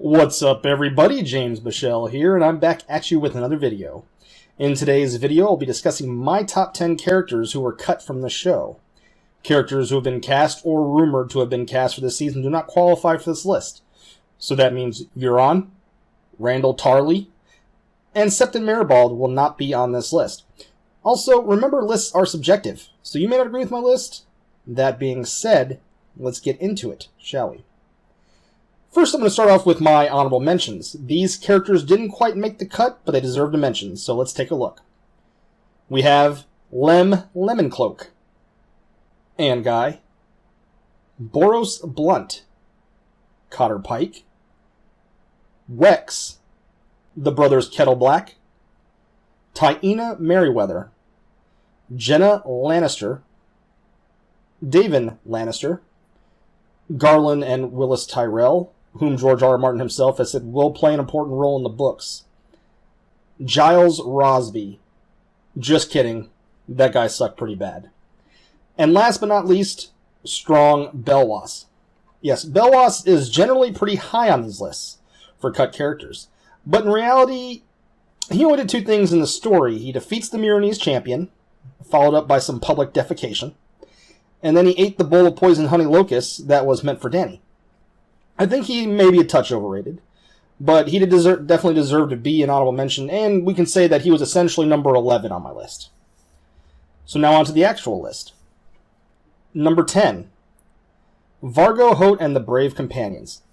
What's up everybody, James Michelle here, and I'm back at you with another video. In today's video, I'll be discussing my top 10 characters who were cut from the show. Characters who have been cast or rumored to have been cast for this season do not qualify for this list. So that means Euron, Randall Tarley, and Septon Meribald will not be on this list. Also, remember lists are subjective, so you may not agree with my list. That being said, let's get into it, shall we? First, I'm going to start off with my honorable mentions. These characters didn't quite make the cut, but they deserved a mention, so let's take a look. We have Lem Lemoncloak, Anguy, Boros Blunt, Cotter Pike, Wex, the brothers Kettleblack, Taena Merryweather, Jenna Lannister, Daven Lannister, Garland and Willis Tyrell, whom George R. R. Martin himself has said will play an important role in the books. Giles Rosby. Just kidding. That guy sucked pretty bad. And last but not least, Strong Belwas. Yes, Belwas is generally pretty high on these lists for cut characters. But in reality, he only did two things in the story. He defeats the Myronese champion, followed up by some public defecation, and then he ate the bowl of poison honey locusts that was meant for Dany. I think he may be a touch overrated, but he definitely deserved to be an honorable mention, and we can say that he was essentially number 11 on my list. So now on to the actual list. Number 10, Vargo Hoat and the Brave Companions.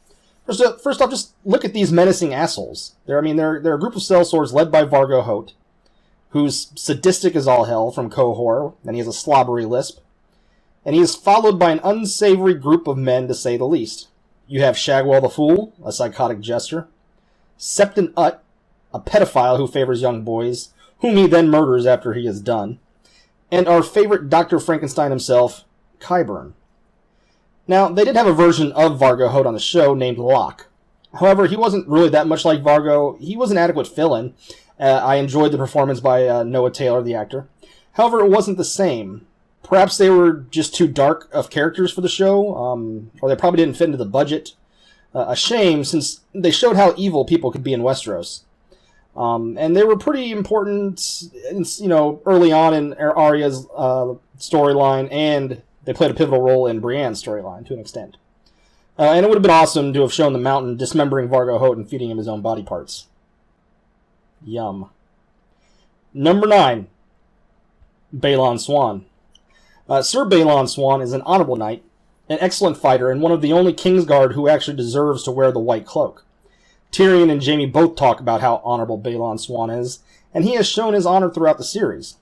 First off, just look at these menacing assholes. They're a group of sellswords led by Vargo Hoat, who's sadistic as all hell from Qohor, and he has a slobbery lisp. And he is followed by an unsavory group of men, to say the least. You have Shagwell the Fool, a psychotic jester, Septon Utt, a pedophile who favors young boys, whom he then murders after he is done, and our favorite Dr. Frankenstein himself, Qyburn. Now, they did have a version of Vargo Hoat on the show named Locke. However, he wasn't really that much like Vargo. He was an adequate fill-in. I enjoyed the performance by Noah Taylor, the actor. However, it wasn't the same. Perhaps they were just too dark of characters for the show, or they probably didn't fit into the budget. A shame, since they showed how evil people could be in Westeros. And they were pretty important, early on in Arya's storyline, and they played a pivotal role in Brienne's storyline, to an extent. And it would have been awesome to have shown the Mountain dismembering Vargo Hoat and feeding him his own body parts. Yum. Number 9, Balon Swan. Sir Balon Swan is an honorable knight, an excellent fighter, and one of the only Kingsguard who actually deserves to wear the white cloak. Tyrion and Jaime both talk about how honorable Balon Swan is, and he has shown his honor throughout the series.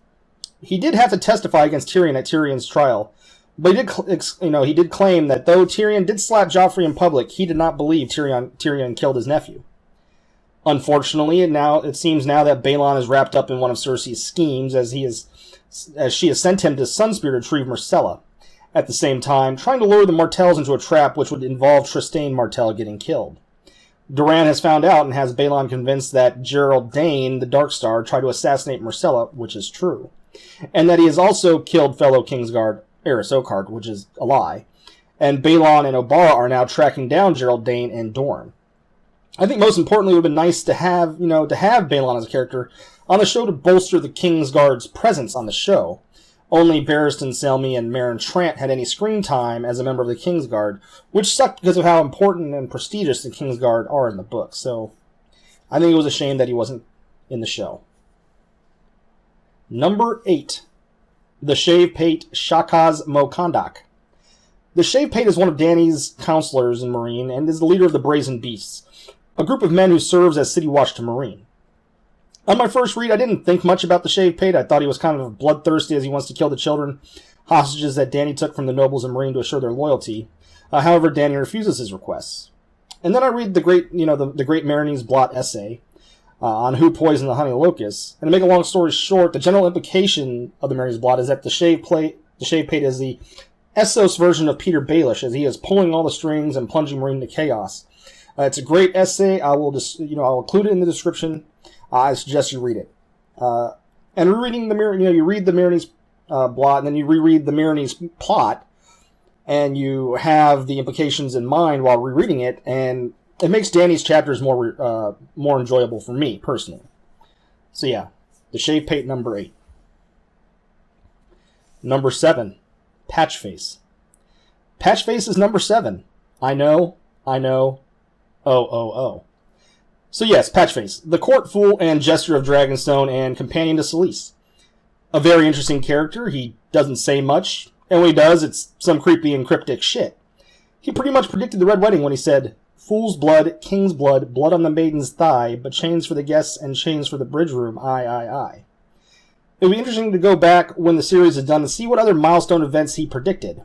He did have to testify against Tyrion at Tyrion's trial, but he did claim that though Tyrion did slap Joffrey in public, he did not believe Tyrion killed his nephew. Unfortunately, it seems now that Balon is wrapped up in one of Cersei's schemes, as she has sent him to Sunspear to retrieve Myrcella, at the same time trying to lure the Martells into a trap which would involve Trystane Martell getting killed. Doran has found out and has Balon convinced that Gerald Dane, the Darkstar, tried to assassinate Myrcella, which is true, and that he has also killed fellow Kingsguard Eris Oakheart, which is a lie, and Balon and Obara are now tracking down Gerald Dane and Dorne. I think most importantly, it would have been nice to have Balon as a character on the show to bolster the Kingsguard's presence on the show. Only Barristan Selmy and Meryn Trant had any screen time as a member of the Kingsguard, which sucked because of how important and prestigious the Kingsguard are in the book. So I think it was a shame that he wasn't in the show. Number 8, the Shave Pate Shakaz Mokondak. The Shave Pate is one of Dany's counselors in Meereen and is the leader of the Brazen Beasts, a group of men who serves as city watch to Meereen. On my first read, I didn't think much about the Shave Pate. I thought he was kind of bloodthirsty as he wants to kill the children, hostages that Dany took from the nobles of Meereen to assure their loyalty. However, Dany refuses his requests. And then I read the great Meereenese Blot essay on who poisoned the honey locusts. And to make a long story short, the general implication of the Meereenese Blot is that the Shave Pate is the Essos version of Peter Baelish, as he is pulling all the strings and plunging Meereen into chaos. It's a great essay. I'll include it in the description. I suggest you read it. And rereading you read the Meereenese Blot, and then you reread the Meereenese plot, and you have the implications in mind while rereading it, and it makes Danny's chapters more enjoyable for me, personally. So yeah, the Shave Pate number 8. Number 7, Patchface. Patchface is number 7. I know. Oh. So yes, Patchface, the court fool and jester of Dragonstone and companion to Selyse. A very interesting character. He doesn't say much, and when he does, it's some creepy and cryptic shit. He pretty much predicted the Red Wedding when he said, "Fool's blood, king's blood, blood on the maiden's thigh, but chains for the guests and chains for the bridge room, aye. It would be interesting to go back when the series is done to see what other milestone events he predicted.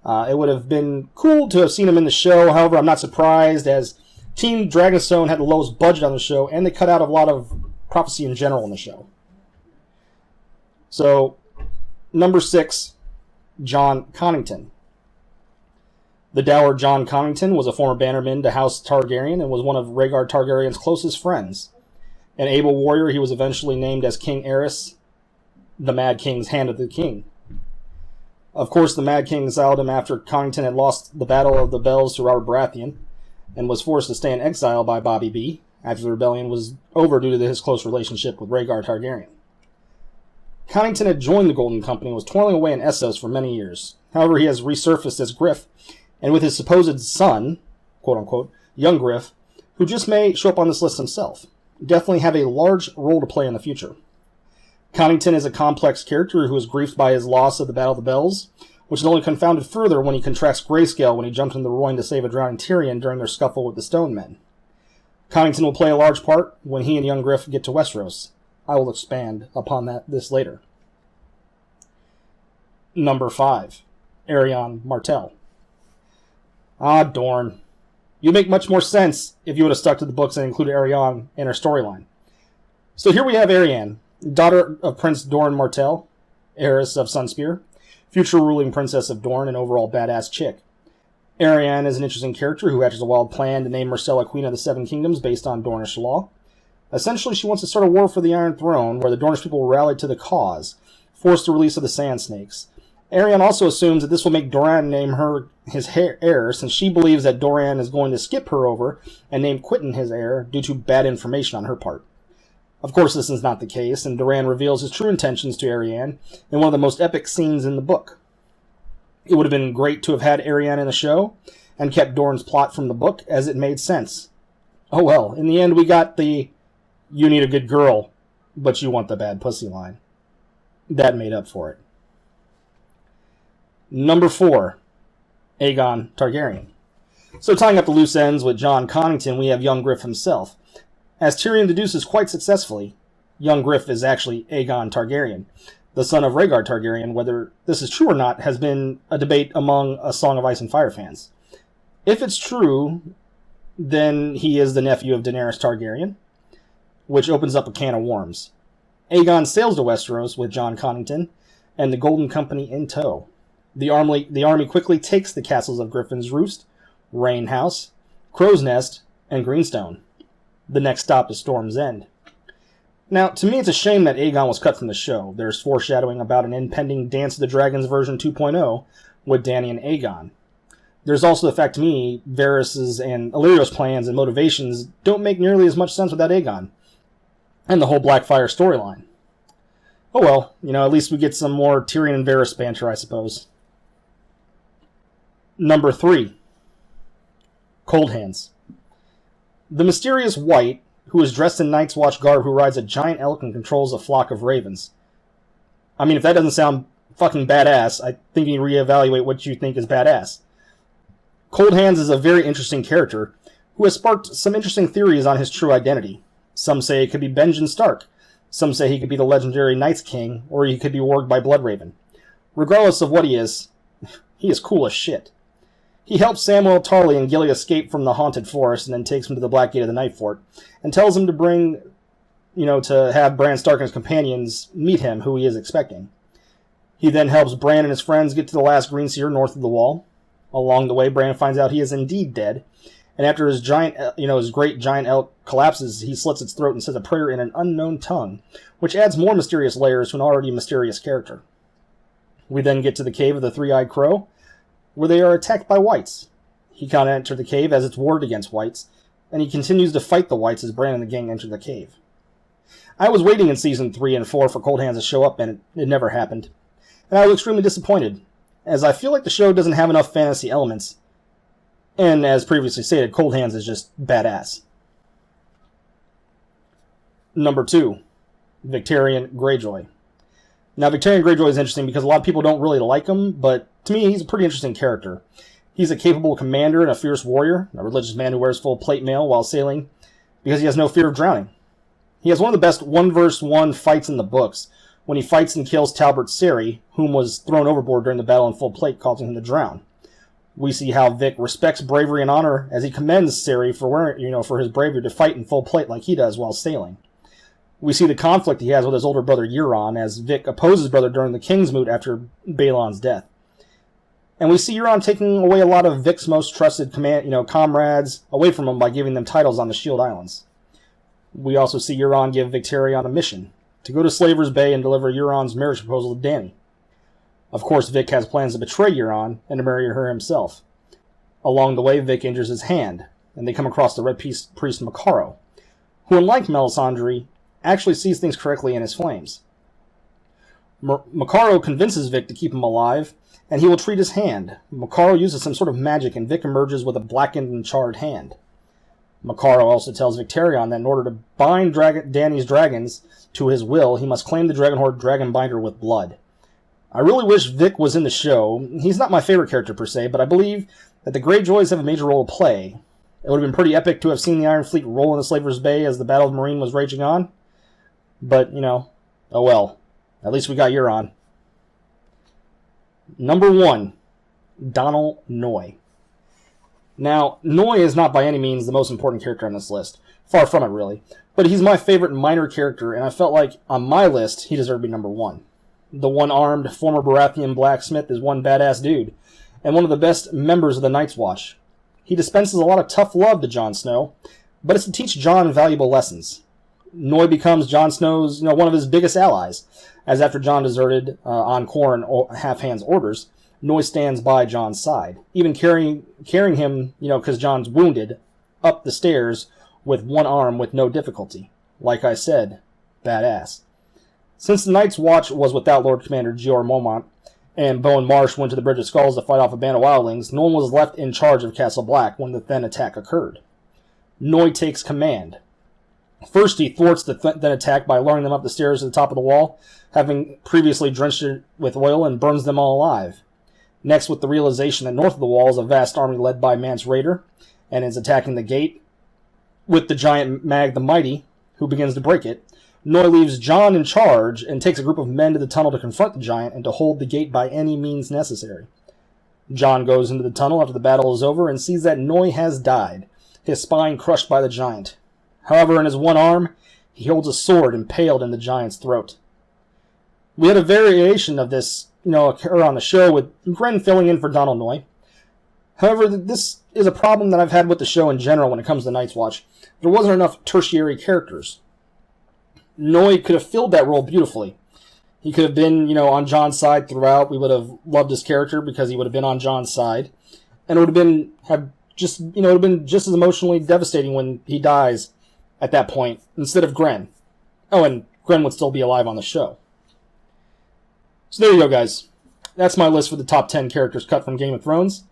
It would have been cool to have seen him in the show. However, I'm not surprised, as Team Dragonstone had the lowest budget on the show, and they cut out a lot of prophecy in general in the show. So, number 6, Jon Connington. The dour Jon Connington was a former bannerman to House Targaryen and was one of Rhaegar Targaryen's closest friends. An able warrior, he was eventually named as King Aerys, the Mad King's Hand of the King. Of course, the Mad King exiled him after Connington had lost the Battle of the Bells to Robert Baratheon and was forced to stay in exile by Bobby B after the rebellion was over due to his close relationship with Rhaegar Targaryen. Connington had joined the Golden Company and was toiling away in Essos for many years. However, he has resurfaced as Griff, and with his supposed son, quote-unquote, young Griff, who just may show up on this list himself, definitely have a large role to play in the future. Connington is a complex character who is grieved by his loss of the Battle of the Bells, which is only confounded further when he contracts grayscale when he jumped in the Royne to save a drowning Tyrion during their scuffle with the Stone Men. Connington will play a large part when he and young Griff get to Westeros. I will expand upon this later. Number 5, Arianne Martell. Dorne. You'd make much more sense if you would have stuck to the books and included Arianne in her storyline. So here we have Arianne, daughter of Prince Doran Martell, heiress of Sunspear, future ruling princess of Dorne, and overall badass chick. Arianne is an interesting character who hatches a wild plan to name Myrcella Queen of the Seven Kingdoms based on Dornish law. Essentially, she wants to start a war for the Iron Throne, where the Dornish people will rally to the cause, force the release of the Sand Snakes. Arianne also assumes that this will make Doran name her his heir, since she believes that Doran is going to skip her over and name Quitton his heir due to bad information on her part. Of course, this is not the case, and Doran reveals his true intentions to Arianne in one of the most epic scenes in the book. It would have been great to have had Arianne in the show, and kept Doran's plot from the book, as it made sense. Oh well, in the end we got the "you need a good girl, but you want the bad pussy" line. That made up for it. Number 4, Aegon Targaryen. So tying up the loose ends with Jon Connington, we have young Griff himself. As Tyrion deduces quite successfully, young Griff is actually Aegon Targaryen, the son of Rhaegar Targaryen. Whether this is true or not has been a debate among A Song of Ice and Fire fans. If it's true, then he is the nephew of Daenerys Targaryen, which opens up a can of worms. Aegon sails to Westeros with Jon Connington and the Golden Company in tow. The army quickly takes the castles of Griffin's Roost, Rain House, Crow's Nest, and Greenstone. The next stop is Storm's End. Now, to me, it's a shame that Aegon was cut from the show. There's foreshadowing about an impending Dance of the Dragons version 2.0 with Dany and Aegon. There's also the fact to me, Varys' and Illyrio's plans and motivations don't make nearly as much sense without Aegon, and the whole Blackfyre storyline. Oh well, at least we get some more Tyrion and Varys banter, I suppose. Number 3, Cold Hands. The mysterious White, who is dressed in Night's Watch garb, who rides a giant elk and controls a flock of ravens. I mean, if that doesn't sound fucking badass, I think you need to reevaluate what you think is badass. Cold Hands is a very interesting character who has sparked some interesting theories on his true identity. Some say it could be Benjen Stark. Some say he could be the legendary Night's King, or he could be warged by Bloodraven. Regardless of what he is cool as shit. He helps Samwell Tarly and Gilly escape from the haunted forest and then takes him to the Black Gate of the Night Fort and tells him to have Bran Stark and his companions meet him, who he is expecting. He then helps Bran and his friends get to the last Green Seer north of the Wall. Along the way, Bran finds out he is indeed dead, and after his great giant elk collapses, he slits its throat and says a prayer in an unknown tongue, which adds more mysterious layers to an already mysterious character. We then get to the Cave of the Three-Eyed Crow, where they are attacked by whites. He can't enter the cave as it's warded against whites, and he continues to fight the whites as Bran and the gang enter the cave. I was waiting in Season 3 and 4 for Cold Hands to show up, and it never happened. And I was extremely disappointed, as I feel like the show doesn't have enough fantasy elements, and as previously stated, Cold Hands is just badass. Number 2, Victarion Greyjoy. Now, Victarion Greyjoy is interesting because a lot of people don't really like him, but to me, he's a pretty interesting character. He's a capable commander and a fierce warrior, a religious man who wears full plate mail while sailing because he has no fear of drowning. He has one of the best 1v1 fights in the books, when he fights and kills Talbot Seri, whom was thrown overboard during the battle in full plate, causing him to drown. We see how Vic respects bravery and honor as he commends Seri for his bravery to fight in full plate like he does while sailing. We see the conflict he has with his older brother Euron as Vic opposes his brother during the Kingsmoot after Balon's death. And we see Euron taking away a lot of Vic's most trusted comrades away from him by giving them titles on the Shield Islands. We also see Euron give Victarion a mission, to go to Slaver's Bay and deliver Euron's marriage proposal to Dany. Of course, Vic has plans to betray Euron and to marry her himself. Along the way, Vic injures his hand, and they come across the Red Priest Makaro, who, unlike Melisandre, actually sees things correctly in his flames. Makaro convinces Vic to keep him alive, and he will treat his hand. Makaro uses some sort of magic, and Vic emerges with a blackened and charred hand. Makaro also tells Victarion that in order to bind Dany's dragons to his will, he must claim the Dragonhoard Dragonbinder with blood. I really wish Vic was in the show. He's not my favorite character per se, but I believe that the Greyjoys have a major role to play. It would have been pretty epic to have seen the Iron Fleet roll into Slaver's Bay as the Battle of Meereen was raging on. But, oh well. At least we got Euron. Number 1, Donal Noye. Now, Noye is not by any means the most important character on this list. Far from it, really. But he's my favorite minor character, and I felt like, on my list, he deserved to be number 1. The one-armed former Baratheon blacksmith is one badass dude, and one of the best members of the Night's Watch. He dispenses a lot of tough love to Jon Snow, but it's to teach Jon valuable lessons. Noye becomes Jon Snow's, one of his biggest allies, as after Jon deserted on Qhorin Half-Hand's orders, Noye stands by Jon's side, even carrying him, because Jon's wounded, up the stairs with one arm with no difficulty. Like I said, badass. Since the Night's Watch was without Lord Commander Jeor Mormont, and Bowen Marsh went to the Bridge of Skulls to fight off a band of wildlings, no one was left in charge of Castle Black when the Thenn attack occurred. Noye takes command. First, he thwarts the Thenn attack by luring them up the stairs to the top of the wall, having previously drenched it with oil, and burns them all alive. Next, with the realization that north of the wall is a vast army led by Mance Rayder, and is attacking the gate, with the giant Mag the Mighty, who begins to break it, Noye leaves Jon in charge and takes a group of men to the tunnel to confront the giant and to hold the gate by any means necessary. Jon goes into the tunnel after the battle is over and sees that Noye has died, his spine crushed by the giant. However, in his one arm, he holds a sword impaled in the giant's throat. We had a variation of this, occur on the show with Gren filling in for Donal Noye. However, this is a problem that I've had with the show in general when it comes to Night's Watch. There wasn't enough tertiary characters. Noye could have filled that role beautifully. He could have been, on Jon's side throughout. We would have loved his character because he would have been on Jon's side. And it would have been just as emotionally devastating when he dies at that point, instead of Gren. Oh, and Gren would still be alive on the show. So there you go, guys. That's my list for the top 10 characters cut from Game of Thrones.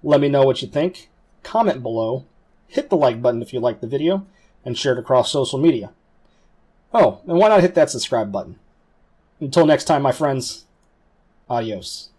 Let me know what you think. Comment below. Hit the like button if you liked the video, and share it across social media. Oh, and why not hit that subscribe button? Until next time, my friends, adios.